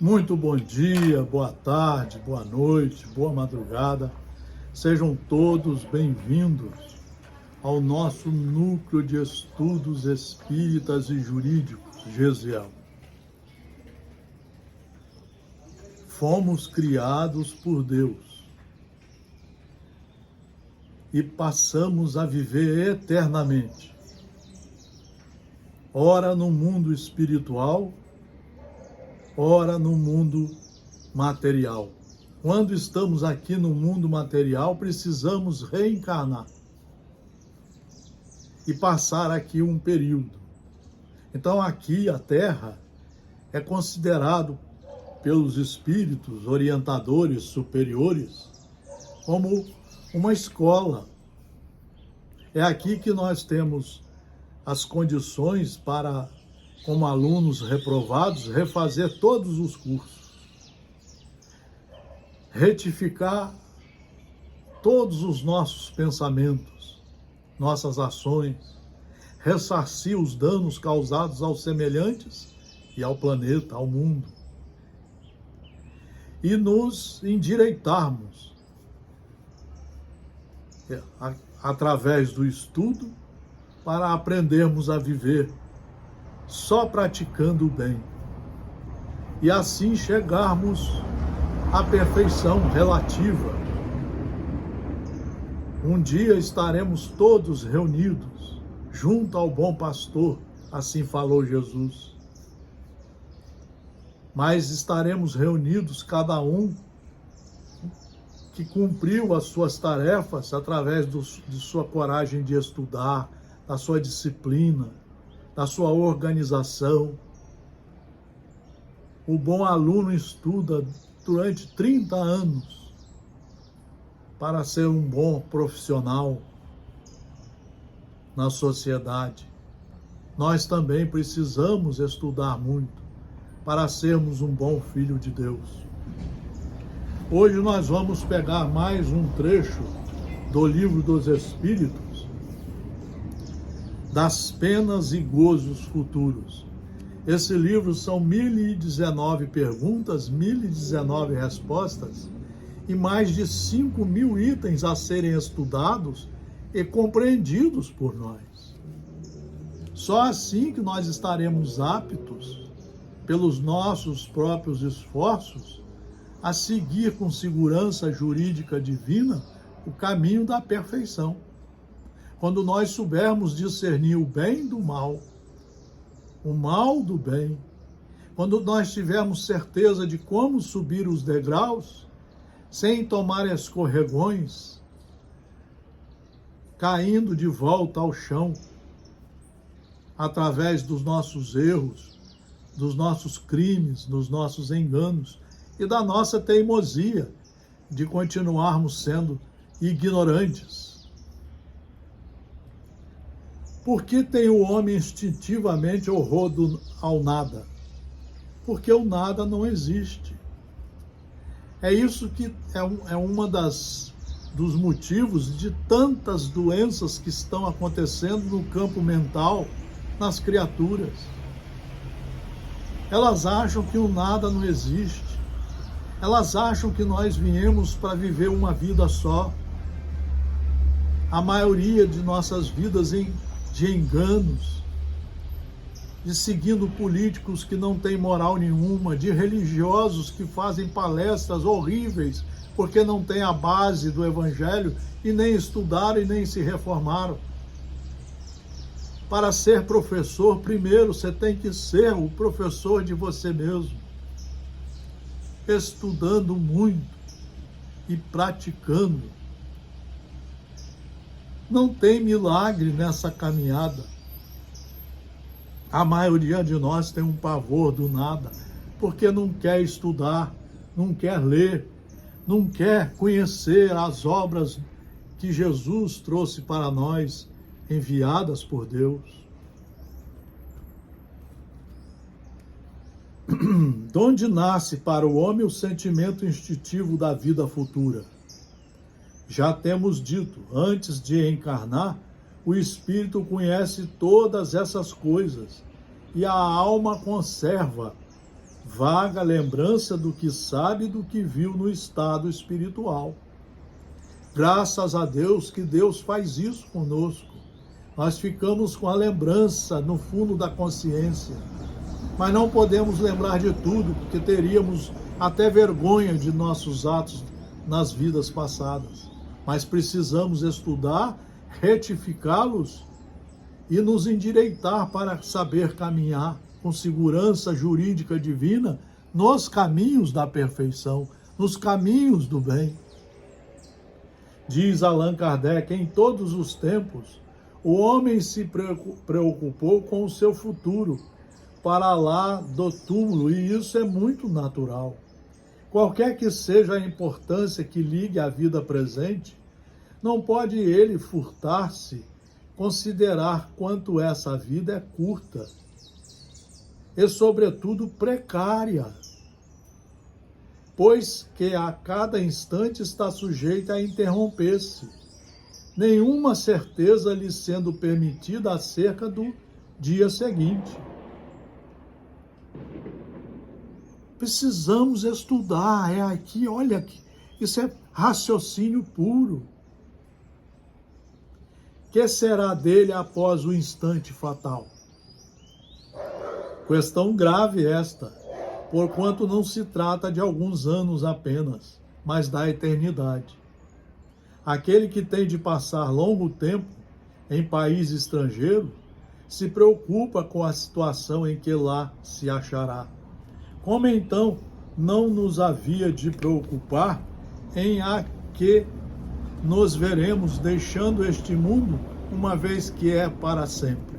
Muito bom dia, boa tarde, boa noite, boa madrugada. Sejam todos bem-vindos ao nosso Núcleo de Estudos Espíritas e Jurídicos, GESIEL. Fomos criados por Deus e passamos a viver eternamente, ora no mundo espiritual, ora no mundo material. Quando estamos aqui no mundo material, precisamos reencarnar e passar aqui um período. Então aqui a Terra é considerado pelos espíritos orientadores superiores como uma escola. É aqui que nós temos as condições para, como alunos reprovados, refazer todos os cursos, retificar todos os nossos pensamentos, nossas ações, ressarcir os danos causados aos semelhantes e ao planeta, ao mundo, e nos endireitarmos através do estudo para aprendermos a viver só praticando o bem, e assim chegarmos à perfeição relativa. Um dia estaremos todos reunidos junto ao bom pastor, assim falou Jesus. Mas estaremos reunidos cada um que cumpriu as suas tarefas através de sua coragem de estudar, da sua disciplina, da sua organização. O bom aluno estuda durante 30 anos para ser um bom profissional na sociedade. Nós também precisamos estudar muito para sermos um bom filho de Deus. Hoje nós vamos pegar mais um trecho do Livro dos Espíritos, das penas e gozos futuros. Esse livro são 1019 perguntas, 1019 respostas e mais de 5.000 itens a serem estudados e compreendidos por nós. Só assim que nós estaremos aptos, pelos nossos próprios esforços, a seguir com segurança jurídica divina o caminho da perfeição. Quando nós soubermos discernir o bem do mal, o mal do bem, quando nós tivermos certeza de como subir os degraus, sem tomar escorregões, caindo de volta ao chão, através dos nossos erros, dos nossos crimes, dos nossos enganos e da nossa teimosia de continuarmos sendo ignorantes. Por que tem o homem instintivamente horror ao nada? Porque o nada não existe. É isso que é uma dos motivos de tantas doenças que estão acontecendo no campo mental, nas criaturas. Elas acham que o nada não existe. Elas acham que nós viemos para viver uma vida só. A maioria de nossas vidas de enganos, de seguindo políticos que não têm moral nenhuma, de religiosos que fazem palestras horríveis porque não têm a base do Evangelho e nem estudaram e nem se reformaram. Para ser professor, primeiro você tem que ser o professor de você mesmo, estudando muito e praticando. Não tem milagre nessa caminhada. A maioria de nós tem um pavor do nada, porque não quer estudar, não quer ler, não quer conhecer as obras que Jesus trouxe para nós, enviadas por Deus. De onde nasce para o homem o sentimento instintivo da vida futura? Já temos dito, antes de encarnar, o espírito conhece todas essas coisas e a alma conserva vaga lembrança do que sabe e do que viu no estado espiritual. Graças a Deus que Deus faz isso conosco. Nós ficamos com a lembrança no fundo da consciência, mas não podemos lembrar de tudo, porque teríamos até vergonha de nossos atos nas vidas passadas. Mas precisamos estudar, retificá-los e nos endireitar para saber caminhar com segurança jurídica divina nos caminhos da perfeição, nos caminhos do bem. Diz Allan Kardec, em todos os tempos, o homem se preocupou com o seu futuro, para lá do túmulo, e isso é muito natural. Qualquer que seja a importância que ligue à vida presente, não pode ele furtar-se, considerar quanto essa vida é curta e, sobretudo, precária, pois que a cada instante está sujeita a interromper-se, nenhuma certeza lhe sendo permitida acerca do dia seguinte. Precisamos estudar, é aqui, olha aqui, isso é raciocínio puro. Que será dele após o instante fatal? Questão grave esta, porquanto não se trata de alguns anos apenas, mas da eternidade. Aquele que tem de passar longo tempo em país estrangeiro se preocupa com a situação em que lá se achará. Como então não nos havia de preocupar em a que nos veremos deixando este mundo, uma vez que é para sempre?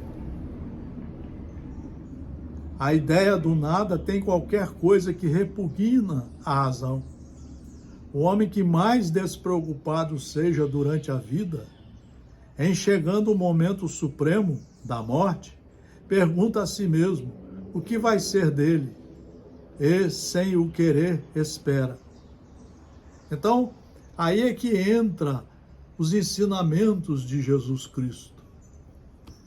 A ideia do nada tem qualquer coisa que repugna a razão. O homem que mais despreocupado seja durante a vida, em chegando o momento supremo da morte, pergunta a si mesmo o que vai ser dele, e sem o querer espera. Então, aí é que entra os ensinamentos de Jesus Cristo.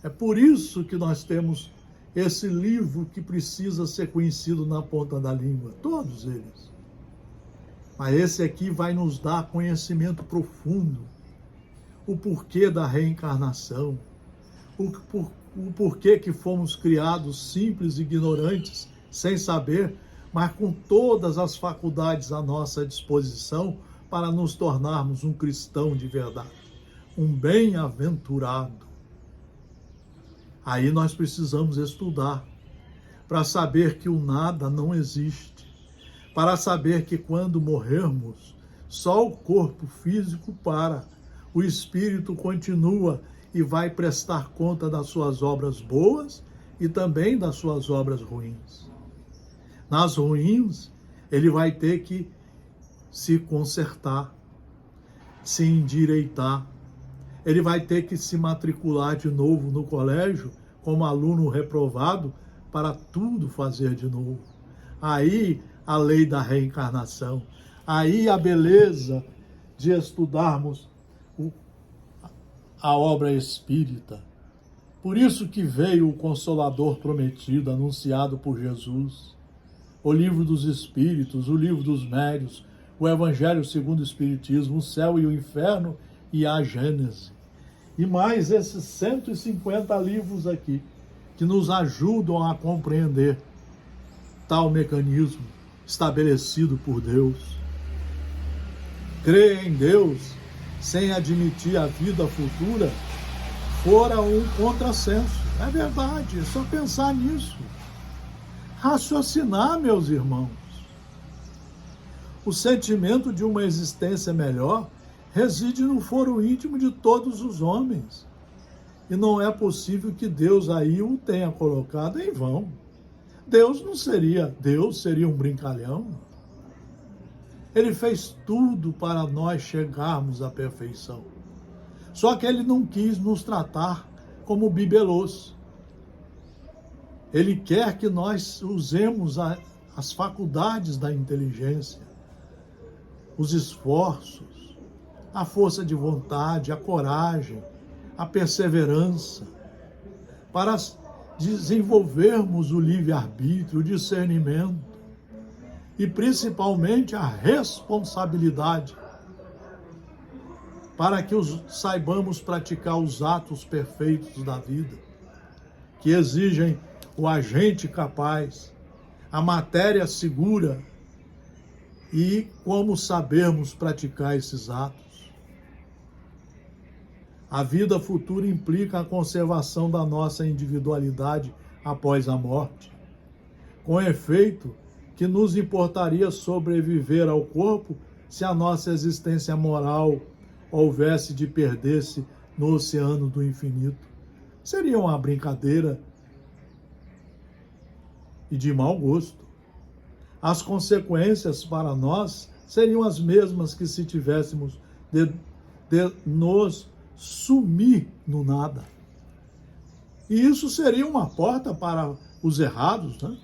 É por isso que nós temos esse livro que precisa ser conhecido na ponta da língua, todos eles. Mas esse aqui vai nos dar conhecimento profundo, o porquê da reencarnação, o porquê que fomos criados simples e ignorantes, sem saber, mas com todas as faculdades à nossa disposição para nos tornarmos um cristão de verdade, um bem-aventurado. Aí nós precisamos estudar, para saber que o nada não existe, para saber que quando morrermos, só o corpo físico para, o espírito continua e vai prestar conta das suas obras boas e também das suas obras ruins. Nas ruins, ele vai ter que se consertar, se endireitar. Ele vai ter que se matricular de novo no colégio como aluno reprovado para tudo fazer de novo. Aí a lei da reencarnação, aí a beleza de estudarmos a obra espírita. Por isso que veio o Consolador prometido, anunciado por Jesus, o livro dos Espíritos, o livro dos Médiuns, o Evangelho segundo o Espiritismo, o céu e o inferno e a Gênese. E mais esses 150 livros aqui, que nos ajudam a compreender tal mecanismo estabelecido por Deus. Crer em Deus sem admitir a vida futura fora um contrassenso. É verdade, é só pensar nisso. Raciocinar, meus irmãos. O sentimento de uma existência melhor reside no foro íntimo de todos os homens. E não é possível que Deus aí o tenha colocado em vão. Deus seria um brincalhão. Ele fez tudo para nós chegarmos à perfeição. Só que ele não quis nos tratar como bibelôs. Ele quer que nós usemos as faculdades da inteligência, os esforços, a força de vontade, a coragem, a perseverança, para desenvolvermos o livre-arbítrio, o discernimento, e principalmente a responsabilidade para que saibamos praticar os atos perfeitos da vida, que exigem o agente capaz, a matéria segura e como sabermos praticar esses atos. A vida futura implica a conservação da nossa individualidade após a morte, com efeito que nos importaria sobreviver ao corpo se a nossa existência moral houvesse de perder-se no oceano do infinito. Seria uma brincadeira e de mau gosto. As consequências para nós seriam as mesmas que se tivéssemos de nos sumir no nada. E isso seria uma porta para os errados, né?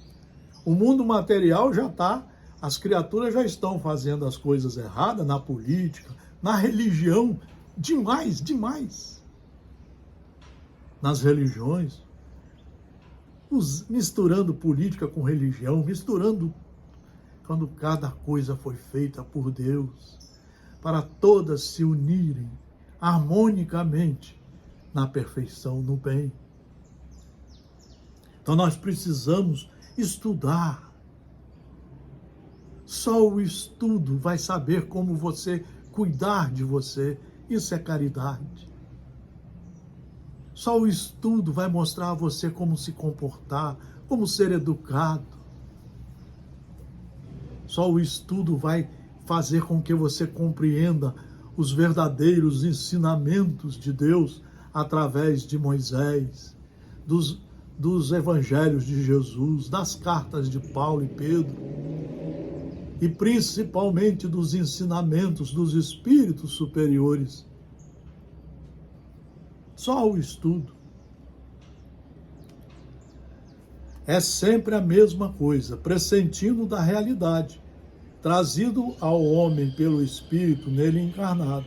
O mundo material já está, as criaturas já estão fazendo as coisas erradas na política, na religião, demais. Nas religiões, misturando política com religião, misturando quando cada coisa foi feita por Deus, para todas se unirem harmonicamente na perfeição, no bem. Então nós precisamos estudar. Só o estudo vai saber como você cuidar de você. Isso é caridade. Só o estudo vai mostrar a você como se comportar, como ser educado. Só o estudo vai fazer com que você compreenda os verdadeiros ensinamentos de Deus através de Moisés, dos evangelhos de Jesus, das cartas de Paulo e Pedro, e principalmente dos ensinamentos dos espíritos superiores. Só o estudo. É sempre a mesma coisa, pressentindo da realidade, trazido ao homem pelo Espírito nele encarnado.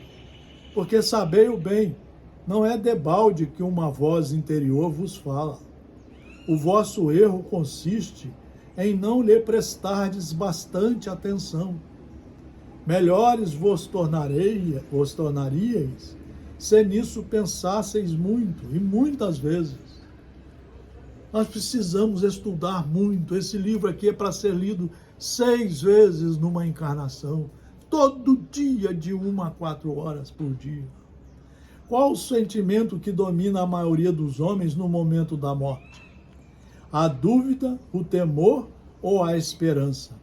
Porque sabei o bem, não é debalde que uma voz interior vos fala. O vosso erro consiste em não lhe prestardes bastante atenção. Melhores vos tornaríeis se nisso pensasseis muito, e muitas vezes. Nós precisamos estudar muito. Esse livro aqui é para ser lido 6 vezes numa encarnação, todo dia, de 1 a 4 horas por dia. Qual o sentimento que domina a maioria dos homens no momento da morte? A dúvida, o temor ou a esperança?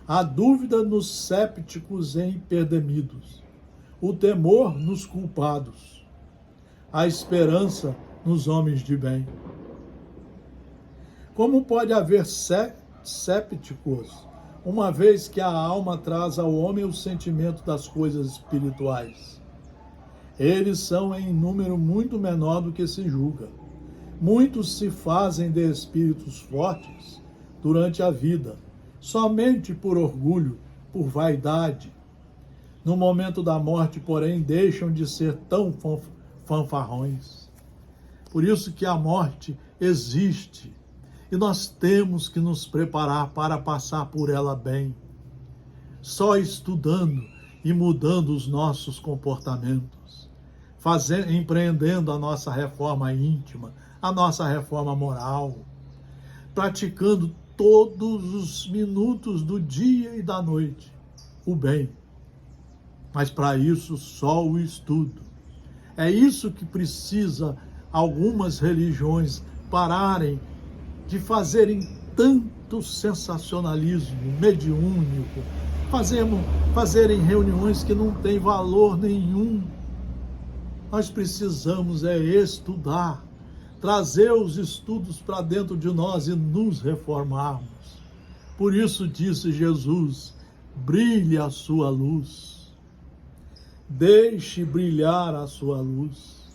A dúvida nos sépticos e impedimidos, o temor nos culpados, a esperança nos homens de bem. Como pode haver sépticos, uma vez que a alma traz ao homem o sentimento das coisas espirituais? Eles são em número muito menor do que se julga. Muitos se fazem de espíritos fortes durante a vida, somente por orgulho, por vaidade. No momento da morte, porém, deixam de ser tão fanfarrões. Por isso que a morte existe e nós temos que nos preparar para passar por ela bem. Só estudando e mudando os nossos comportamentos, empreendendo a nossa reforma íntima, a nossa reforma moral, praticando todos os minutos do dia e da noite o bem. Mas para isso só o estudo. É isso que precisa algumas religiões pararem de fazerem tanto sensacionalismo mediúnico, fazerem reuniões que não têm valor nenhum. Nós precisamos estudar, trazer os estudos para dentro de nós e nos reformarmos. Por isso disse Jesus: brilhe a sua luz. Deixe brilhar a sua luz.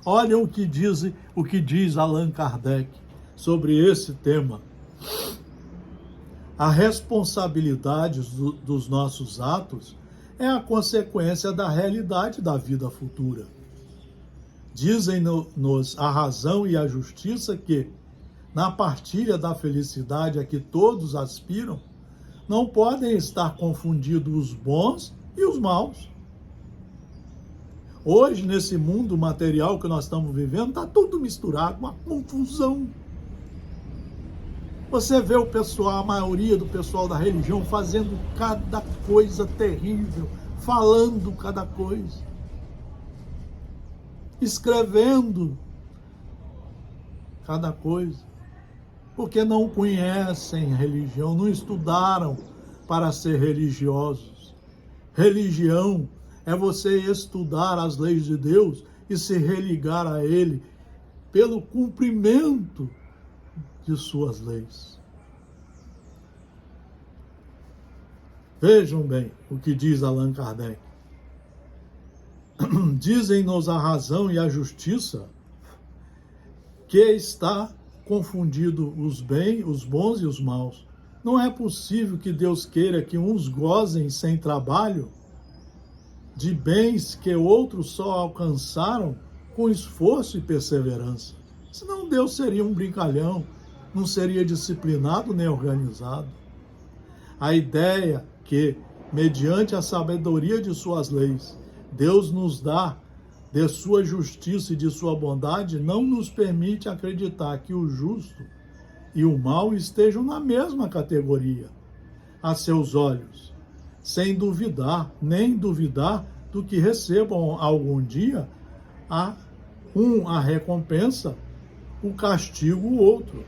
Olha o que diz Allan Kardec sobre esse tema. A responsabilidade dos nossos atos é a consequência da realidade da vida futura. Dizem-nos a razão e a justiça que, na partilha da felicidade a que todos aspiram, não podem estar confundidos os bons e os maus. Hoje, nesse mundo material que nós estamos vivendo, está tudo misturado, uma confusão. Você vê o pessoal, a maioria do pessoal da religião fazendo cada coisa terrível, falando cada coisa, escrevendo cada coisa, porque não conhecem religião, não estudaram para ser religiosos. Religião é você estudar as leis de Deus e se religar a Ele pelo cumprimento de suas leis. Vejam bem o que diz Allan Kardec. Dizem-nos a razão e a justiça que está confundido os bons e os maus. Não é possível que Deus queira que uns gozem sem trabalho de bens que outros só alcançaram com esforço e perseverança. Senão Deus seria um brincalhão, não seria disciplinado nem organizado. A ideia que, mediante a sabedoria de suas leis, Deus nos dá de sua justiça e de sua bondade, não nos permite acreditar que o justo e o mal estejam na mesma categoria, a seus olhos, sem duvidar, nem duvidar do que recebam algum dia a recompensa, o castigo o outro,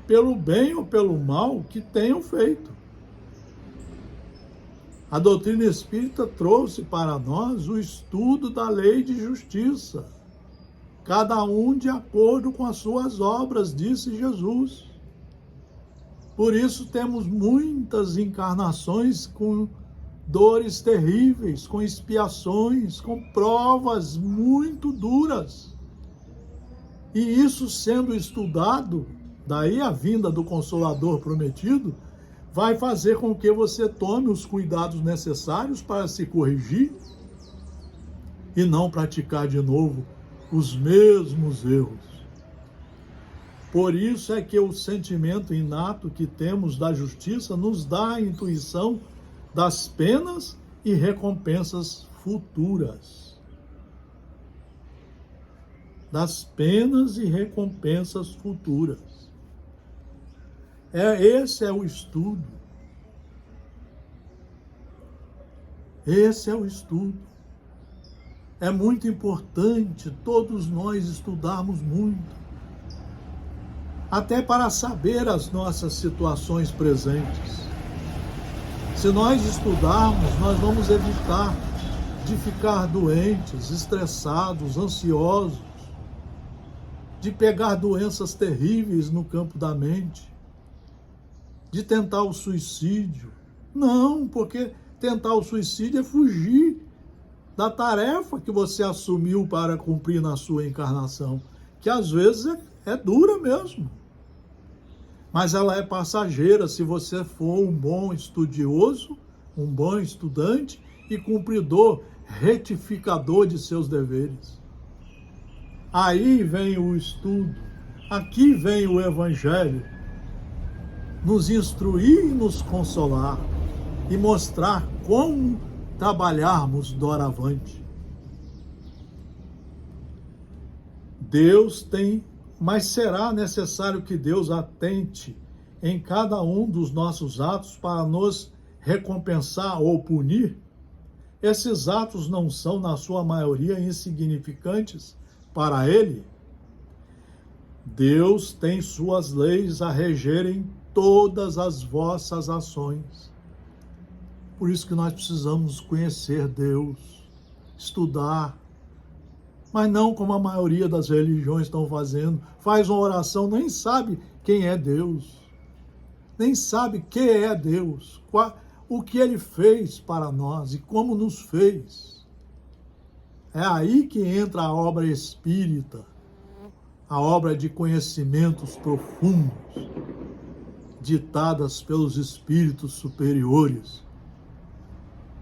pelo bem ou pelo mal que tenham feito. A doutrina espírita trouxe para nós o estudo da lei de justiça, cada um de acordo com as suas obras, disse Jesus. Por isso temos muitas encarnações com dores terríveis, com expiações, com provas muito duras. E isso sendo estudado, daí a vinda do Consolador prometido, vai fazer com que você tome os cuidados necessários para se corrigir e não praticar de novo os mesmos erros. Por isso é que o sentimento inato que temos da justiça nos dá a intuição das penas e recompensas futuras. Das penas e recompensas futuras. Esse é o estudo. Esse é o estudo. É muito importante todos nós estudarmos muito, até para saber as nossas situações presentes. Se nós estudarmos, nós vamos evitar de ficar doentes, estressados, ansiosos, de pegar doenças terríveis no campo da mente, de tentar o suicídio. Não, porque tentar o suicídio é fugir da tarefa que você assumiu para cumprir na sua encarnação, que às vezes é dura mesmo. Mas ela é passageira se você for um bom estudioso, um bom estudante e cumpridor, retificador de seus deveres. Aí vem o estudo, aqui vem o Evangelho, nos instruir e nos consolar e mostrar como trabalharmos doravante. Deus tem, mas será necessário que Deus atente em cada um dos nossos atos para nos recompensar ou punir? Esses atos não são, na sua maioria, insignificantes para Ele? Deus tem suas leis a regerem todas as vossas ações. Por isso que nós precisamos conhecer Deus, estudar, mas não como a maioria das religiões estão fazendo. Faz uma oração, nem sabe quem é Deus, nem sabe quem é Deus, o que Ele fez para nós e como nos fez. É aí que entra a obra espírita, a obra de conhecimentos profundos, ditadas pelos espíritos superiores,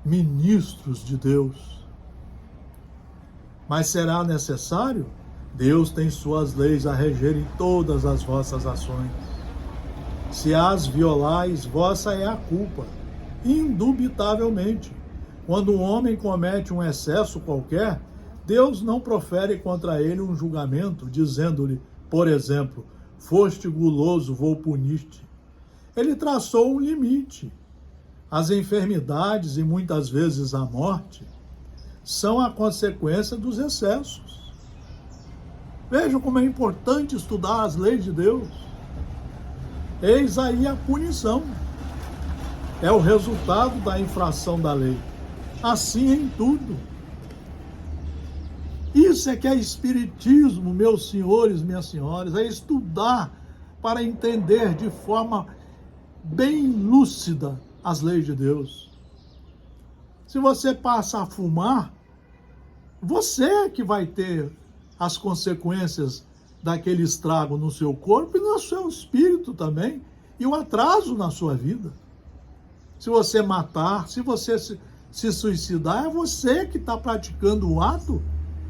ministros de Deus. Mas será necessário? Deus tem suas leis a regerem todas as vossas ações. Se as violais, vossa é a culpa. Indubitavelmente, quando um homem comete um excesso qualquer, Deus não profere contra ele um julgamento, dizendo-lhe, por exemplo, foste guloso, vou punir-te. Ele traçou um limite. As enfermidades e muitas vezes a morte são a consequência dos excessos. Vejam como é importante estudar as leis de Deus. Eis aí a punição. É o resultado da infração da lei. Assim em tudo. Isso é que é espiritismo, meus senhores, minhas senhoras, é estudar para entender de forma bem lúcida as leis de Deus. Se você passa a fumar, você é que vai ter as consequências daquele estrago no seu corpo e no seu espírito também, e o atraso na sua vida. Se você matar, se você se suicidar, é você que está praticando o ato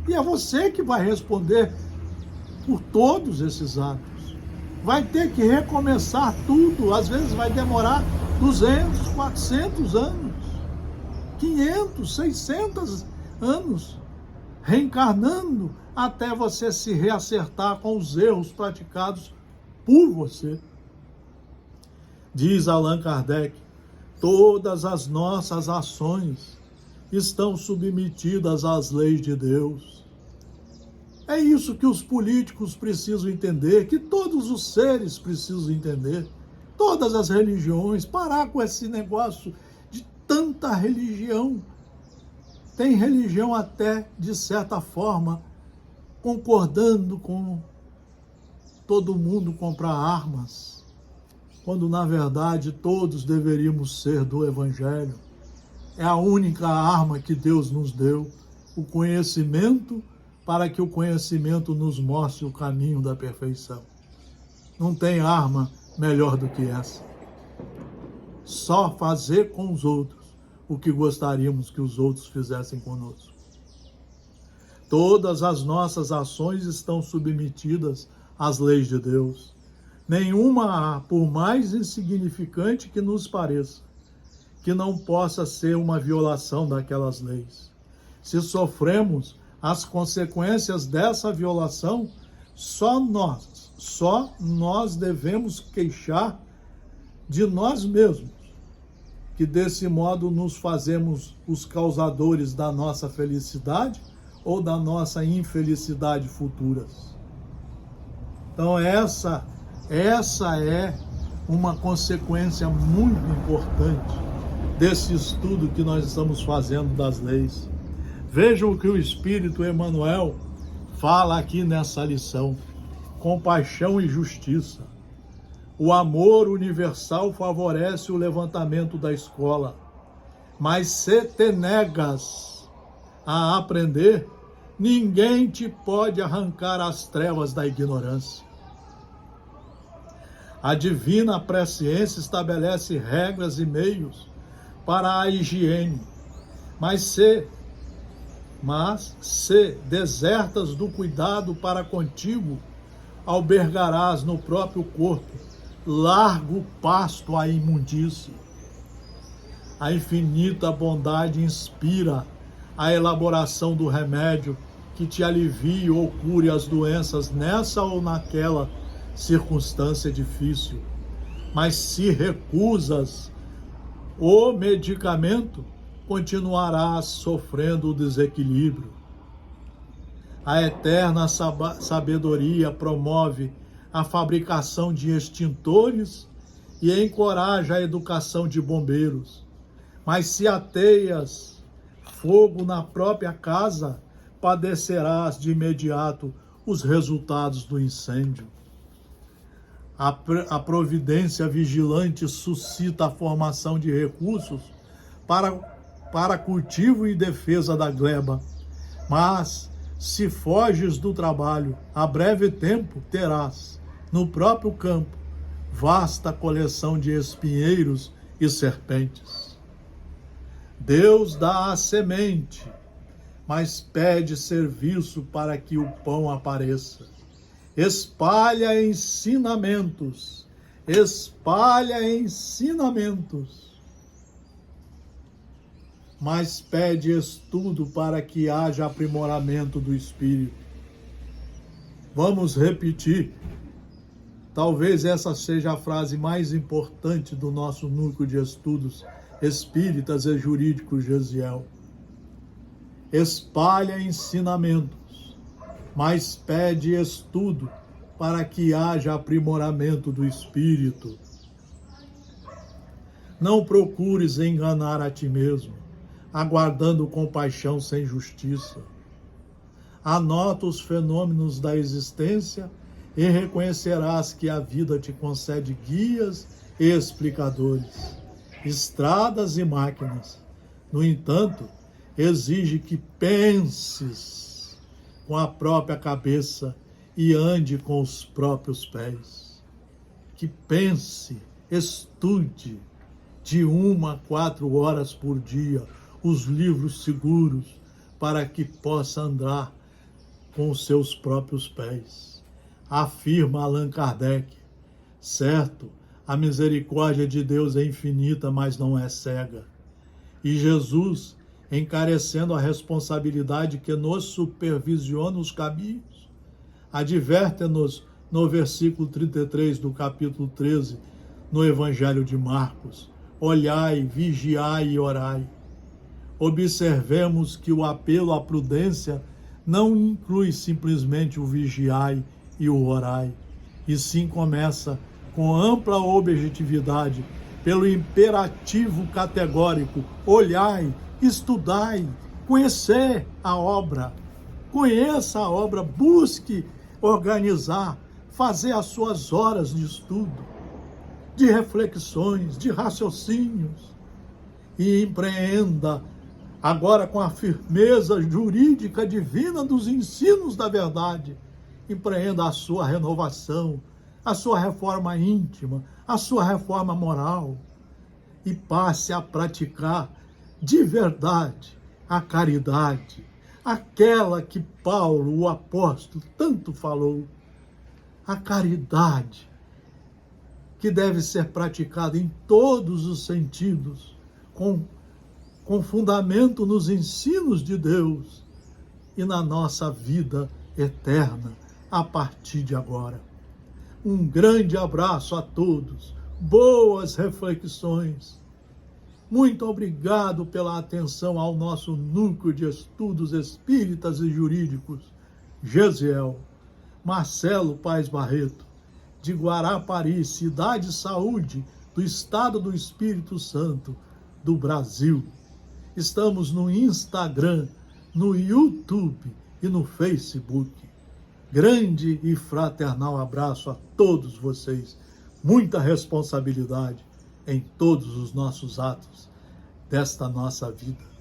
e é você que vai responder por todos esses atos. Vai ter que recomeçar tudo, às vezes vai demorar 200, 400 anos, 500, 600 anos, reencarnando até você se reacertar com os erros praticados por você. Diz Allan Kardec, todas as nossas ações estão submetidas às leis de Deus. É isso que os políticos precisam entender, que todos os seres precisam entender, todas as religiões, parar com esse negócio de tanta religião. Tem religião até, de certa forma, concordando com todo mundo comprar armas, quando na verdade todos deveríamos ser do Evangelho. É a única arma que Deus nos deu, o conhecimento, para que o conhecimento nos mostre o caminho da perfeição. Não tem arma melhor do que essa. Só fazer com os outros o que gostaríamos que os outros fizessem conosco. Todas as nossas ações estão submetidas às leis de Deus. Nenhuma há, por mais insignificante que nos pareça, que não possa ser uma violação daquelas leis. Se sofremos as consequências dessa violação, só nós devemos queixar de nós mesmos, que desse modo nos fazemos os causadores da nossa felicidade ou da nossa infelicidade futuras. Então essa é uma consequência muito importante desse estudo que nós estamos fazendo das leis. Vejam o que o Espírito Emmanuel fala aqui nessa lição. Compaixão e justiça. O amor universal favorece o levantamento da escola, mas se te negas a aprender, ninguém te pode arrancar as trevas da ignorância. A divina presciência estabelece regras e meios para a higiene, mas se desertas do cuidado para contigo, albergarás no próprio corpo largo pasto à imundície. A infinita bondade inspira a elaboração do remédio que te alivie ou cure as doenças nessa ou naquela circunstância difícil. Mas se recusas o medicamento, continuarás sofrendo o desequilíbrio. A eterna sabedoria promove a fabricação de extintores e encoraja a educação de bombeiros. Mas se ateias fogo na própria casa, padecerás de imediato os resultados do incêndio. A providência vigilante suscita a formação de recursos para cultivo e defesa da gleba. Mas, se foges do trabalho, a breve tempo terás, no próprio campo, vasta coleção de espinheiros e serpentes. Deus dá a semente, mas pede serviço para que o pão apareça. Espalha ensinamentos espalha ensinamentos, mas pede estudo para que haja aprimoramento do espírito. Vamos repetir. Talvez essa seja a frase mais importante do nosso núcleo de estudos espíritas e jurídicos Gesiel. Espalha ensinamentos, mas pede estudo para que haja aprimoramento do espírito. Não procures enganar a ti mesmo, aguardando compaixão sem justiça. Anota os fenômenos da existência e reconhecerás que a vida te concede guias e explicadores, estradas e máquinas. No entanto, exige que penses com a própria cabeça e ande com os próprios pés. Que pense, estude de 1 a 4 horas por dia os livros seguros para que possa andar com os seus próprios pés. Afirma Allan Kardec. Certo, a misericórdia de Deus é infinita, mas não é cega. E Jesus, encarecendo a responsabilidade que nos supervisiona os caminhos, adverte-nos no versículo 33 do capítulo 13, no Evangelho de Marcos: olhai, vigiai e orai. Observemos que o apelo à prudência não inclui simplesmente o vigiai e o orai, e sim começa com ampla objetividade, pelo imperativo categórico: olhai, estudai, conhecer a obra. Conheça a obra, busque organizar, fazer as suas horas de estudo, de reflexões, de raciocínios, e empreenda agora com a firmeza jurídica divina dos ensinos da verdade, empreenda a sua renovação, a sua reforma íntima, a sua reforma moral, e passe a praticar de verdade a caridade, aquela que Paulo, o apóstolo, tanto falou, a caridade que deve ser praticada em todos os sentidos, com fundamento nos ensinos de Deus e na nossa vida eterna, a partir de agora. Um grande abraço a todos, boas reflexões. Muito obrigado pela atenção ao nosso núcleo de estudos espíritas e jurídicos, Gesiel. Marcelo Paes Barreto, de Guarapari, cidade Saúde, do Estado do Espírito Santo, do Brasil. Estamos no Instagram, no YouTube e no Facebook. Grande e fraternal abraço a todos vocês. Muita responsabilidade em todos os nossos atos desta nossa vida.